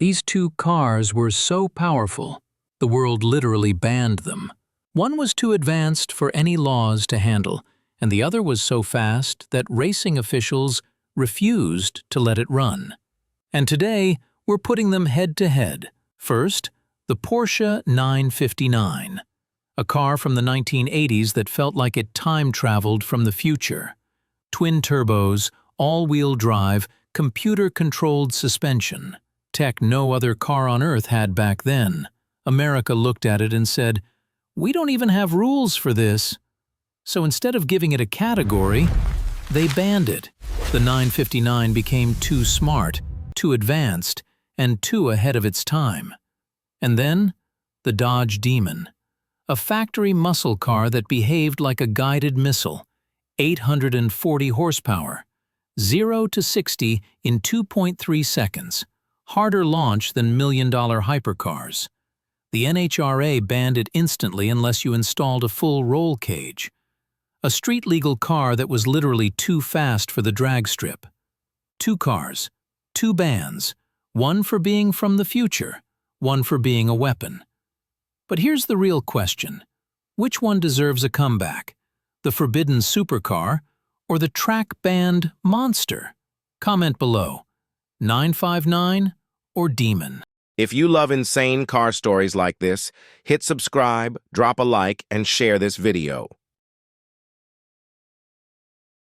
These two cars were so powerful, the world literally banned them. One was too advanced for any laws to handle, and the other was so fast that racing officials refused to let it run. And today, we're putting them head-to-head. First, the Porsche 959, a car from the 1980s that felt like it time-traveled from the future. Twin turbos, all-wheel drive, computer-controlled suspension. Tech no other car on Earth had back then. America looked at it and said, "We don't even have rules for this." So instead of giving it a category, they banned it. The 959 became too smart, too advanced, and too ahead of its time. And then, the Dodge Demon, a factory muscle car that behaved like a guided missile, 840 horsepower, 0 to 60 in 2.3 seconds, harder launch than million-dollar hypercars. The NHRA banned it instantly unless you installed a full roll cage. A street-legal car that was literally too fast for the drag strip. Two cars, two bans, one for being from the future, one for being a weapon. But here's the real question. Which one deserves a comeback? The forbidden supercar or the track-banned monster? Comment below. 959 or Demon? If you love insane car stories like this, hit subscribe, drop a like, and share this video.